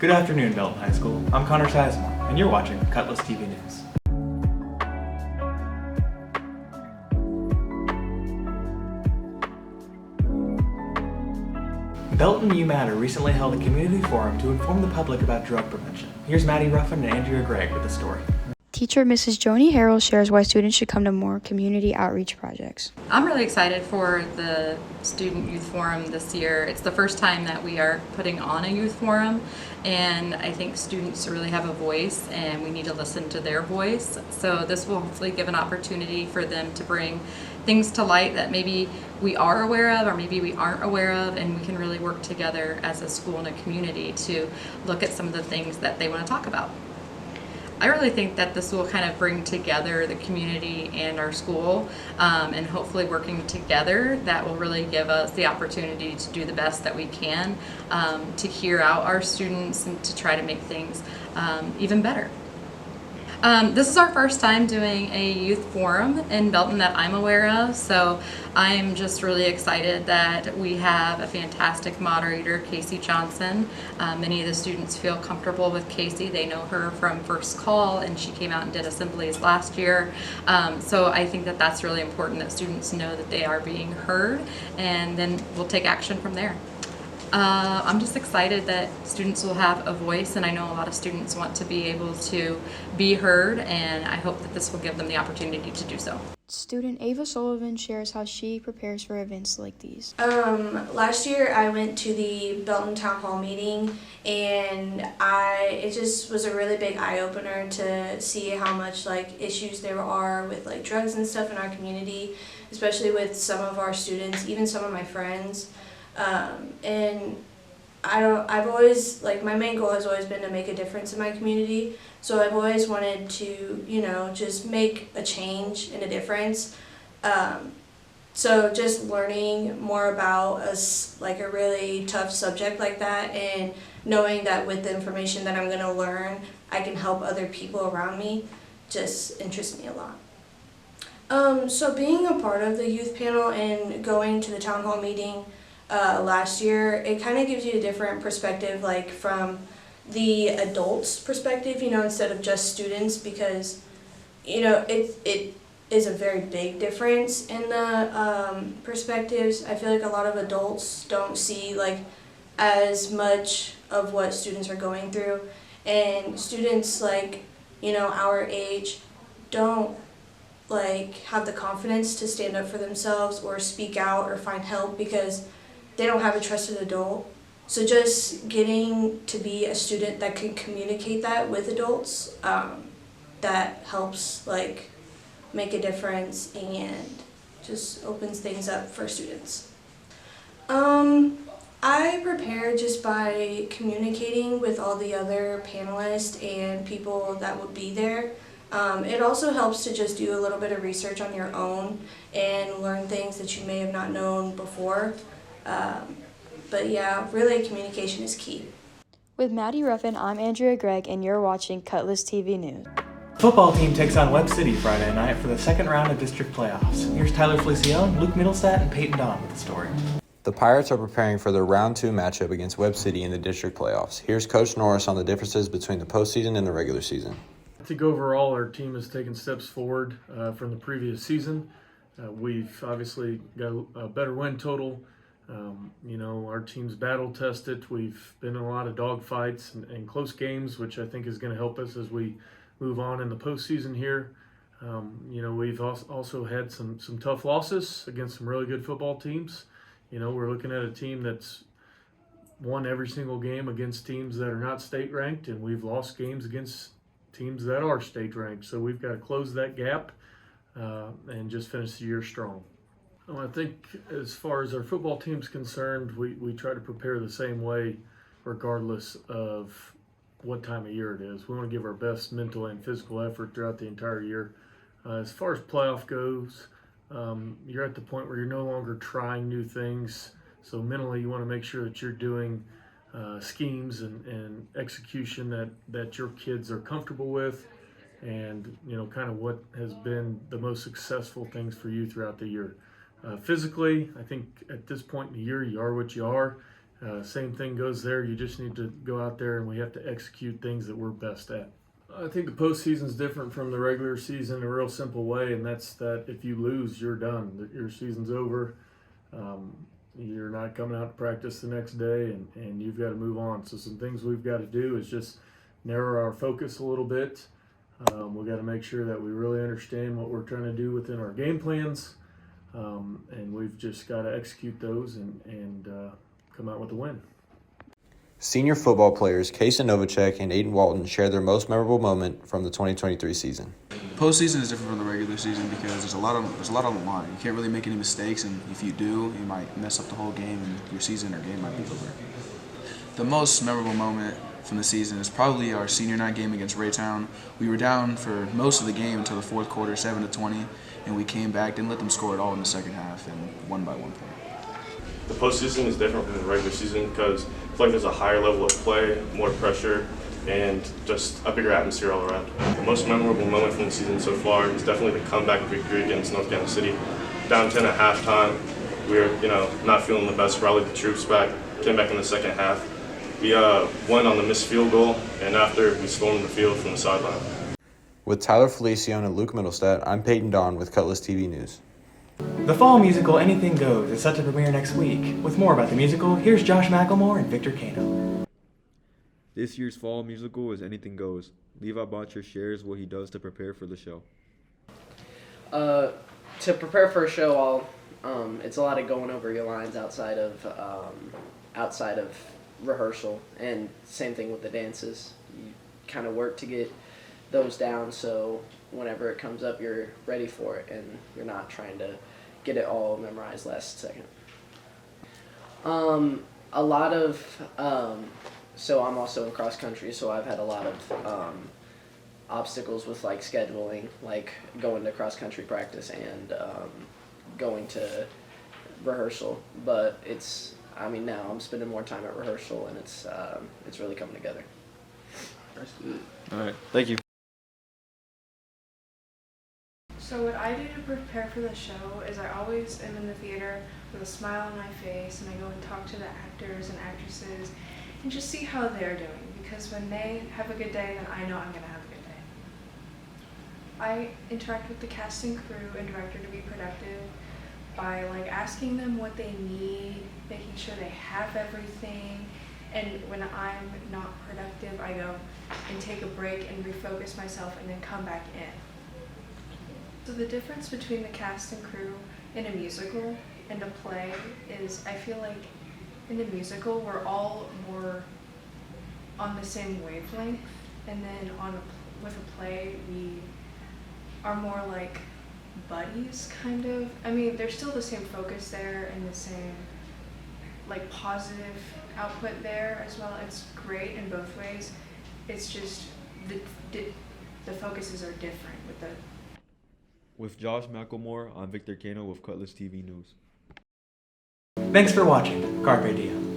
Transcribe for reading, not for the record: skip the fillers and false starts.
Good afternoon, Belton High School. I'm Connor Sizemore, and you're watching Cutlass TV News. Belton U Matter recently held a community forum to inform the public about drug prevention. Here's Maddie Ruffin and Andrea Gregg with the story. Teacher Mrs. Joni Harrell shares why students should come to more community outreach projects. I'm really excited for the Student Youth Forum this year. It's the first time that we are putting on a youth forum, and I think students really have a voice and we need to listen to their voice. So this will hopefully give an opportunity for them to bring things to light that maybe we are aware of or maybe we aren't aware of, and we can really work together as a school and a community to look at some of the things that they want to talk about. I really think that this will kind of bring together the community and our school, and hopefully working together, that will really give us the opportunity to do the best that we can, to hear out our students and to try to make things even better. This is our first time doing a youth forum in Belton that I'm aware of, so I'm just really excited that we have a fantastic moderator, Casey Johnson. Many of the students feel comfortable with Casey. They know her from First Call, and she came out and did assemblies last year. So I think that that's really important, that students know that they are being heard, and then we'll take action from there. I'm just excited that students will have a voice, and I know a lot of students want to be able to be heard, and I hope that this will give them the opportunity to do so. Student Ava Sullivan shares how she prepares for events like these. Last year I went to the Belton Town Hall meeting, and it just was a really big eye-opener to see how much issues there are with drugs and stuff in our community, especially with some of our students, even some of my friends. And I've always, my main goal has always been to make a difference in my community, so I've always wanted to, just make a change and a difference. So just learning more about a really tough subject like that, and knowing that with the information that I'm going to learn, I can help other people around me, just interests me a lot. So being a part of the youth panel and going to the town hall meeting last year, it kind of gives you a different perspective, from the adults' perspective, instead of just students, because, it is a very big difference in the perspectives. I feel like a lot of adults don't see, as much of what students are going through, and students, our age don't, have the confidence to stand up for themselves or speak out or find help because they don't have a trusted adult. So just getting to be a student that can communicate that with adults, that helps make a difference and just opens things up for students. I prepare just by communicating with all the other panelists and people that would be there. It also helps to just do a little bit of research on your own and learn things that you may have not known before. But yeah, really communication is key. With Maddie Ruffin, I'm Andrea Gregg, and you're watching Cutlass TV News. Football team takes on Webb City Friday night for the second round of district playoffs. Here's Tyler Felicione, Luke Middlestat, and Peyton Don with the story. The Pirates are preparing for their Round 2 matchup against Webb City in the district playoffs. Here's Coach Norris on the differences between the postseason and the regular season. I think overall our team has taken steps forward from the previous season. We've obviously got a better win total. Our team's battle tested. We've been in a lot of dogfights and close games, which I think is going to help us as we move on in the postseason here. We've also had some tough losses against some really good football teams. We're looking at a team that's won every single game against teams that are not state ranked, and we've lost games against teams that are state ranked. So we've got to close that gap and just finish the year strong. I think as far as our football team's concerned, we try to prepare the same way regardless of what time of year it is. We want to give our best mental and physical effort throughout the entire year. As far as playoff goes, you're at the point where you're no longer trying new things. So mentally you want to make sure that you're doing schemes and execution that your kids are comfortable with, and kind of what has been the most successful things for you throughout the year. Physically, I think at this point in the year you are what you are. Same thing goes there. You just need to go out there and we have to execute things that we're best at. I think the postseason is different from the regular season in a real simple way, and that's that if you lose, you're done. Your season's over. You're not coming out to practice the next day, and you've got to move on. So some things we've got to do is just narrow our focus a little bit. We've got to make sure that we really understand what we're trying to do within our game plans, and we've just got to execute those and come out with a win. Senior football players Kason Novacek and Aiden Walton share their most memorable moment from the 2023 season. Postseason is different from the regular season because there's a lot on the line. You can't really make any mistakes, and if you do, you might mess up the whole game, and your season or game might be over. The most memorable moment from the season is probably our senior night game against Raytown. We were down for most of the game until the fourth quarter, 7-20, and we came back, didn't let them score at all in the second half, and won by 1 point. The postseason is different from the regular season because I feel like there's a higher level of play, more pressure, and just a bigger atmosphere all around. The most memorable moment from the season so far is definitely the comeback victory against North Kansas City. Down 10 at halftime, we were not feeling the best, rallied the troops back, came back in the second half. We won on the missed field goal, and after we stormed the field from the sideline. With Tyler Felicione and Luke Middlestat, I'm Peyton Don with Cutlass TV News. The fall musical Anything Goes is set to premiere next week. With more about the musical, here's Josh McElmore and Victor Cano. This year's fall musical is Anything Goes. Levi Botcher shares what he does to prepare for the show. To prepare for a show, it's a lot of going over your lines outside of rehearsal, and same thing with the dances. You kind of work to get those down, so whenever it comes up, you're ready for it, and you're not trying to get it all memorized last second. A lot of, so I'm also in cross country, so I've had a lot of obstacles with like scheduling, like going to cross country practice and going to rehearsal. But now I'm spending more time at rehearsal, and it's really coming together. All right, thank you. So what I do to prepare for the show is I always am in the theater with a smile on my face, and I go and talk to the actors and actresses and just see how they're doing, because when they have a good day, then I know I'm going to have a good day. I interact with the cast and crew and director to be productive by asking them what they need, making sure they have everything, and when I'm not productive, I go and take a break and refocus myself and then come back in. So the difference between the cast and crew in a musical and a play is I feel like in a musical we're all more on the same wavelength, and then with a play we are more like buddies, kind of. I mean, there's still the same focus there and the same positive output there as well. It's great in both ways. It's just the focuses are different with the. With Josh McElmore, I'm Victor Cano with Cutlass TV News. Thanks for watching. Carpe diem.